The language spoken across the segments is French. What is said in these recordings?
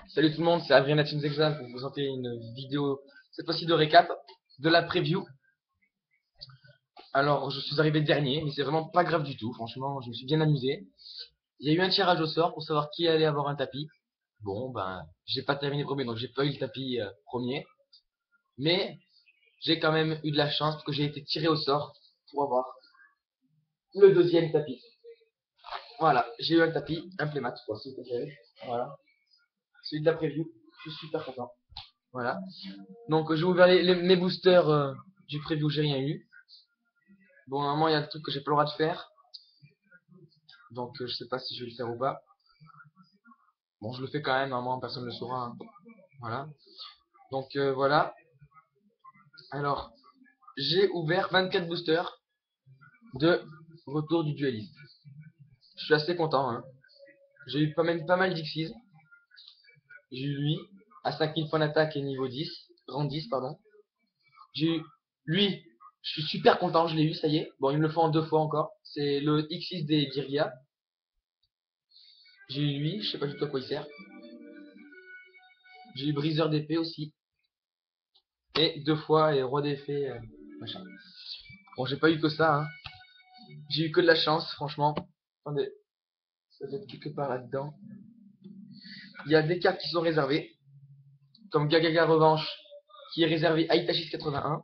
Salut tout le monde, c'est Adrien Exam pour vous présenter une vidéo, cette fois-ci de récap, de la preview. Alors, je suis arrivé dernier, mais c'est vraiment pas grave du tout, franchement, je me suis bien amusé. Il y a eu un tirage au sort pour savoir qui allait avoir un tapis. Bon, ben, j'ai pas terminé premier, donc j'ai pas eu le tapis premier. Mais, j'ai quand même eu de la chance, parce que j'ai été tiré au sort pour avoir le deuxième tapis. Voilà, j'ai eu un tapis, un playmat, quoi, si vous préférez. Voilà, celui de la preview, je suis super content. Voilà. Donc j'ai ouvert mes boosters du preview, j'ai rien eu. Bon, normalement il y a le truc que j'ai pas le droit de faire. Donc je sais pas si je vais le faire ou pas. Bon, je le fais quand même, normalement personne ne le saura, hein. Voilà. Donc voilà. Alors, j'ai ouvert 24 boosters de retour du dueliste. Je suis assez content, hein. J'ai eu pas mal d'Xies. J'ai eu lui à 5000 points d'attaque et niveau 10, rang 10 pardon. J'ai eu lui, je suis super content, je l'ai eu, ça y est. Bon, il me le faut en 2 fois encore. C'est le X6 des Dirgia. J'ai eu lui, je sais pas du tout à quoi il sert. J'ai eu briseur d'épée aussi. Et 2 fois et roi d'épée, machin. Bon, j'ai pas eu que ça, hein. J'ai eu que de la chance, franchement. Attendez, ça doit être quelque part là-dedans. Il y a des cartes qui sont réservées. Comme Gagaga Revanche, qui est réservé à Itachi 81.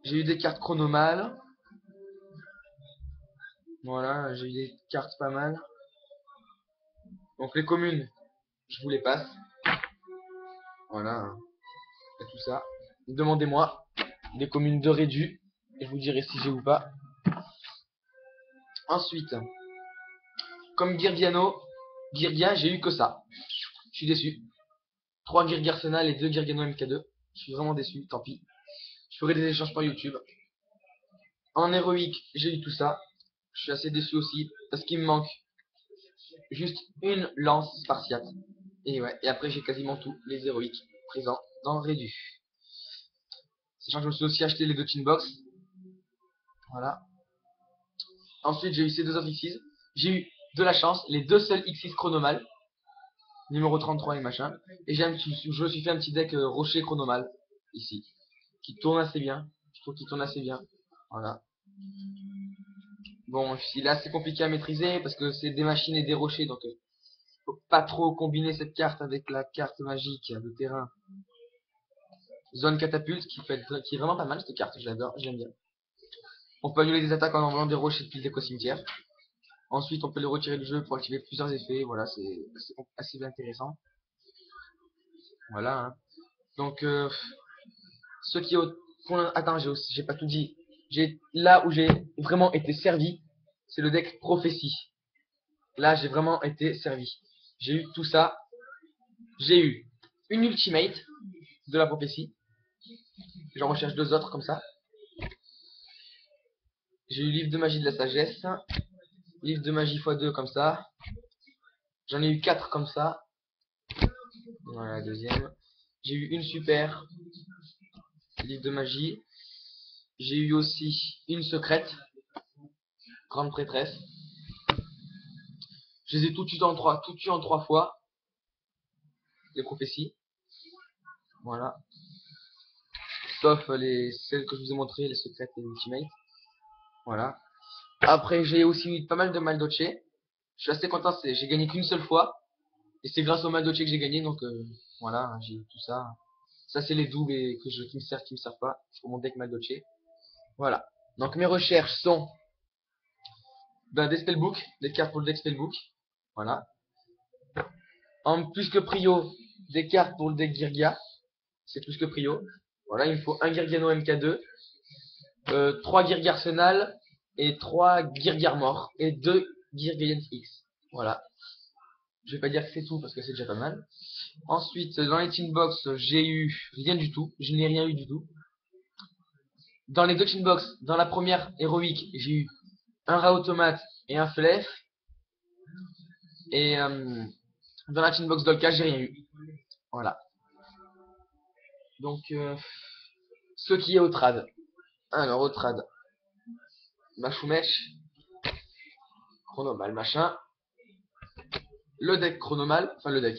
J'ai eu des cartes chronomales. Voilà, j'ai eu des cartes pas mal. Donc les communes, je vous les passe. Voilà, hein. Et tout ça. Demandez-moi des communes de rédu. Et je vous dirai si j'ai ou pas. Ensuite, comme Girgiano, Girgia, j'ai eu que ça. Je suis déçu. 3 Girgia Arsenal et 2 Girgiano MK2. Je suis vraiment déçu, tant pis. Je ferai des échanges par YouTube. En héroïque, j'ai eu tout ça. Je suis assez déçu aussi, parce qu'il me manque juste une lance spartiate. Et ouais, et après j'ai quasiment tous les héroïques présents dans le Rédu. Sachant que je me suis aussi acheté les 2 Team Box. Voilà. Ensuite, j'ai eu ces 2 autres X6. J'ai eu de la chance, les 2 seuls X6 chronomales. Numéro 33 et machin. Et je me suis fait un petit deck rocher chronomal. Ici. Qui tourne assez bien. Je trouve qu'il tourne assez bien. Voilà. Bon, il est assez compliqué à maîtriser parce que c'est des machines et des rochers. Donc, faut pas trop combiner cette carte avec la carte magique de terrain. Zone catapulte qui est vraiment pas mal cette carte. Je l'adore, je l'aime bien. On peut annuler des attaques en envoyant des rochers depuis le déco cimetière. Ensuite, on peut les retirer du jeu pour activer plusieurs effets. Voilà, c'est assez intéressant. Voilà, hein. Donc, ce qui est au point. Attends, j'ai pas tout dit. Là où j'ai vraiment été servi, c'est le deck prophétie. Là, j'ai vraiment été servi. J'ai eu tout ça. J'ai eu une ultimate de la prophétie. J'en recherche 2 autres comme ça. J'ai eu livre de magie de la sagesse. Livre de magie x2 comme ça. J'en ai eu 4 comme ça. Voilà la deuxième. J'ai eu une super. Livre de magie. J'ai eu aussi une secrète. Grande prêtresse. Je les ai tout tués en 3 fois. Les prophéties. Voilà. Sauf celles que je vous ai montrées, les secrètes et les ultimates. Voilà. Après, j'ai aussi eu pas mal de Maldoche. Je suis assez content, j'ai gagné qu'une seule fois. Et c'est grâce au Maldoche que j'ai gagné, donc voilà, j'ai eu tout ça. Ça, c'est les doubles qui me servent pas pour mon deck Maldoche. Voilà. Donc mes recherches sont des spellbooks, des cartes pour le deck spellbook. Voilà. En plus que prio, des cartes pour le deck Girgia. C'est plus que prio. Voilà, il me faut un Girgiano MK2, 3 Girgia Arsenal et 3 Girgia Mort et 2 Girgians X. Voilà. Je vais pas dire que c'est tout parce que c'est déjà pas mal. Ensuite, dans les Team Box, j'ai eu rien du tout. Je n'ai rien eu du tout. Dans les 2 Team Box, dans la première héroïque, j'ai eu un rat automate et un flef. Et dans la Team Box Dolka, j'ai rien eu. Voilà. Donc, ce qui est au trad. Alors, au trad. Machoumèche. Chronomal, machin. le deck chronomal, enfin le deck,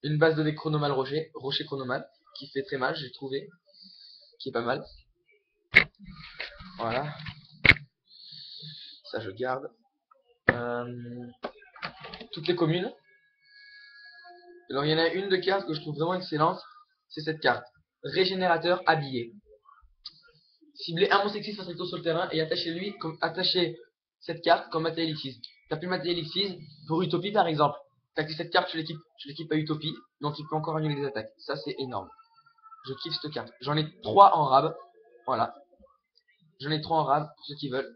une base de deck chronomal rocher chronomal, qui fait très mal, j'ai trouvé, qui est pas mal. Voilà, ça je garde. Toutes les communes. Alors il y en a une de cartes que je trouve vraiment excellente, c'est cette carte. Régénérateur habillé. Ciblez un monstre Xyz face recto sur le terrain et attachez cette carte comme matériel Xyz. T'as plus le matériel Xyz pour Utopie par exemple. T'actives cette carte, je l'équipe à Utopie, donc il peut encore annuler des attaques. Ça c'est énorme. Je kiffe cette carte. J'en ai 3 en rab. Voilà. J'en ai 3 en rab pour ceux qui veulent.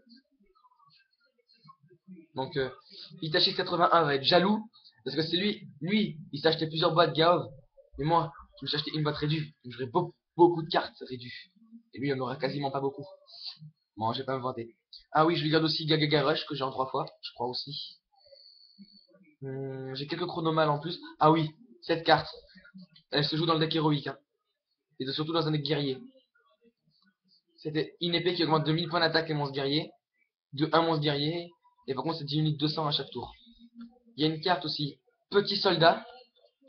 Donc Itachi 81 va être jaloux. Parce que c'est lui, il s'est acheté plusieurs boîtes Gaov. Mais moi, je me suis acheté une boîte réduite. Donc j'aurai beaucoup de cartes réduites. Et lui, il en aura quasiment pas beaucoup. Bon, je vais pas me vanter. Ah oui, je lui garde aussi Gagaga Rush que j'ai en 3 fois. Je crois aussi. J'ai quelques chronomales en plus. Ah oui, cette carte. Elle se joue dans le deck héroïque. Hein. Et surtout dans un deck guerrier. C'était une épée qui augmente de 1000 points d'attaque les monstres guerriers. De 1 monstre guerrier. Et par contre, c'est 10 unités 200 à chaque tour. Il y a une carte aussi, Petit Soldat,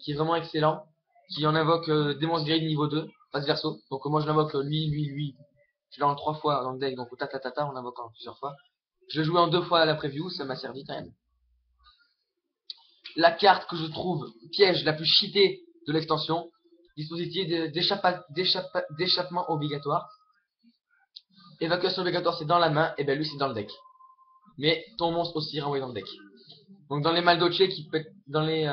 qui est vraiment excellent. Qui en invoque des monstres guerriers de niveau 2, passe verso. Donc moi je l'invoque lui. Je l'ai en 3 fois dans le deck, donc on l'invoque en plusieurs fois. Je l'ai joué en 2 fois à la preview, ça m'a servi quand même. La carte que je trouve piège la plus cheatée de l'extension, dispositif d'échappement obligatoire. Évacuation obligatoire c'est dans la main, et bien lui c'est dans le deck. Mais ton monstre aussi renvoyé dans le deck. Donc dans les Maldoche qui peut être dans les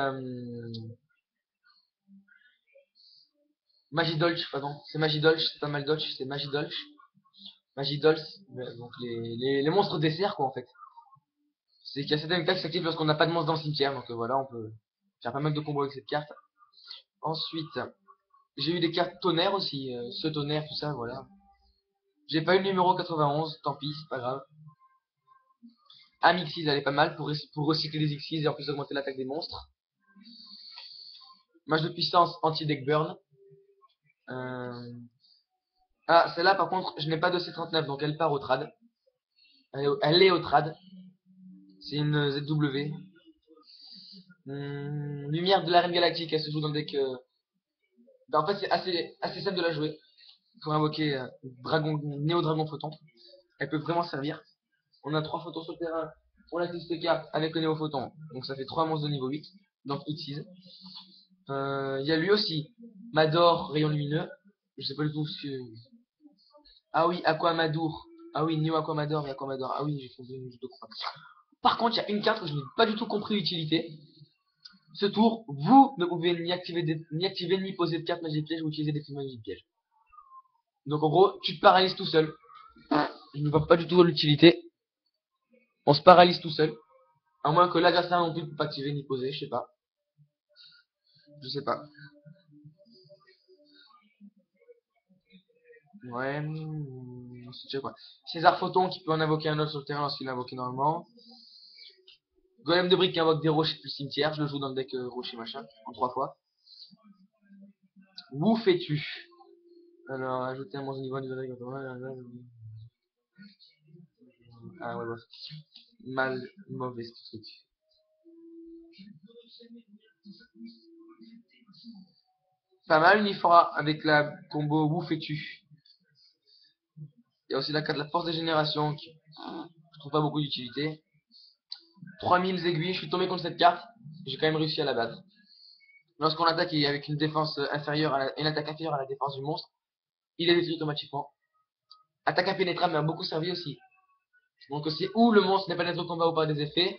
Magidolch, pardon, c'est Magidolch, c'est pas Maldoche, c'est Magidolch. Magidolch, donc les monstres dessert quoi en fait. C'est qu'il y a certaines cartes qui s'activent lorsqu'on n'a pas de monstre dans le cimetière, donc voilà, on peut faire pas mal de combos avec cette carte. Ensuite, j'ai eu des cartes tonnerre aussi, ce tonnerre, tout ça, voilà. J'ai pas eu le numéro 91, tant pis, c'est pas grave. Amixis, elle est pas mal pour recycler des Xyz et en plus augmenter l'attaque des monstres. Mage de puissance anti-deck burn. Ah, celle-là par contre, je n'ai pas de C39, donc elle part au trad. Elle est au trad. C'est une ZW. Lumière de l'arène galactique, elle se joue dans le deck. En fait, c'est assez simple de la jouer. Il faut invoquer Néo Dragon Photon. Elle peut vraiment servir. On a 3 photons sur le terrain. On active cette carte avec le Néo Photon. Donc ça fait 3 monstres de niveau 8. Donc X6. Il y a lui aussi. Mador, rayon lumineux. Je sais pas du tout ce que. Ah oui, Aquamadour. Ah oui, Neo Aquamador et Aquamador. Ah oui, j'ai compris. Par contre, il y a une carte que je n'ai pas du tout compris l'utilité. Ce tour, vous ne pouvez ni activer ni poser de carte magie de piège ou utiliser des films magie de piège. Donc en gros, tu te paralyses tout seul. Je ne vois pas du tout l'utilité. On se paralyse tout seul. À moins que l'adversaire non plus ne peut pas activer ni poser, je sais pas. Je sais pas. Ouais. C'est quoi. César Photon qui peut en invoquer un autre sur le terrain lorsqu'il l'a invoqué normalement. Golem de briques qui invoque des rochers plus cimetière. Je le joue dans le deck rocher machin. En 3 fois. Où fais-tu? Alors, ajouter un monstre niveau 1 du deck. Ah ouais, mal, mauvais ce truc. Pas mal Unifora avec la combo Où fais-tu? Il y a aussi la carte de la force des générations qui je trouve pas beaucoup d'utilité. 3000 aiguilles, je suis tombé contre cette carte, j'ai quand même réussi à la battre. Lorsqu'on attaque avec une défense inférieure une attaque inférieure à la défense du monstre, il est détruit automatiquement. Attaque impénétrable m'a beaucoup servi aussi. Donc c'est où le monstre n'est pas pénétré au combat ou par des effets,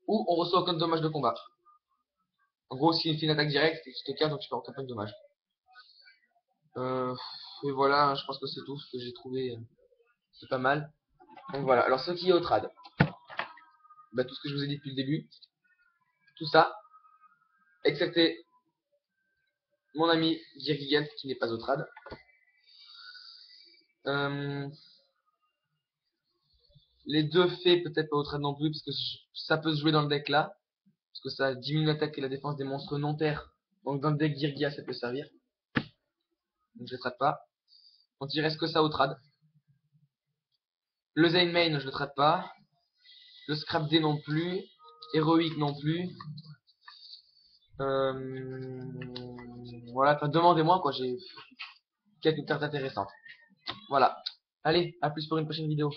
ou on reçoit aucun dommage de combat. En gros, si il fait une attaque directe, c'est cette carte, donc tu fais aucun point de dommage. Et voilà, je pense que c'est tout ce que j'ai trouvé. C'est pas mal. Donc voilà, alors ce qui est au trad, bah, tout ce que je vous ai dit depuis le début, tout ça, excepté mon ami Dirgigant qui n'est pas au trad. Les deux faits peut-être pas au trad non plus, parce que ça peut se jouer dans le deck là, parce que ça diminue l'attaque et la défense des monstres non terre. Donc dans le deck Dirgia ça peut servir. Donc je le trade pas. Donc il reste que ça au trad. Le Zayn Main je le trade pas. Le Scrap D non plus. héroïque non plus. Voilà, enfin, demandez-moi quoi, j'ai quelques cartes intéressantes. Voilà. Allez, à plus pour une prochaine vidéo.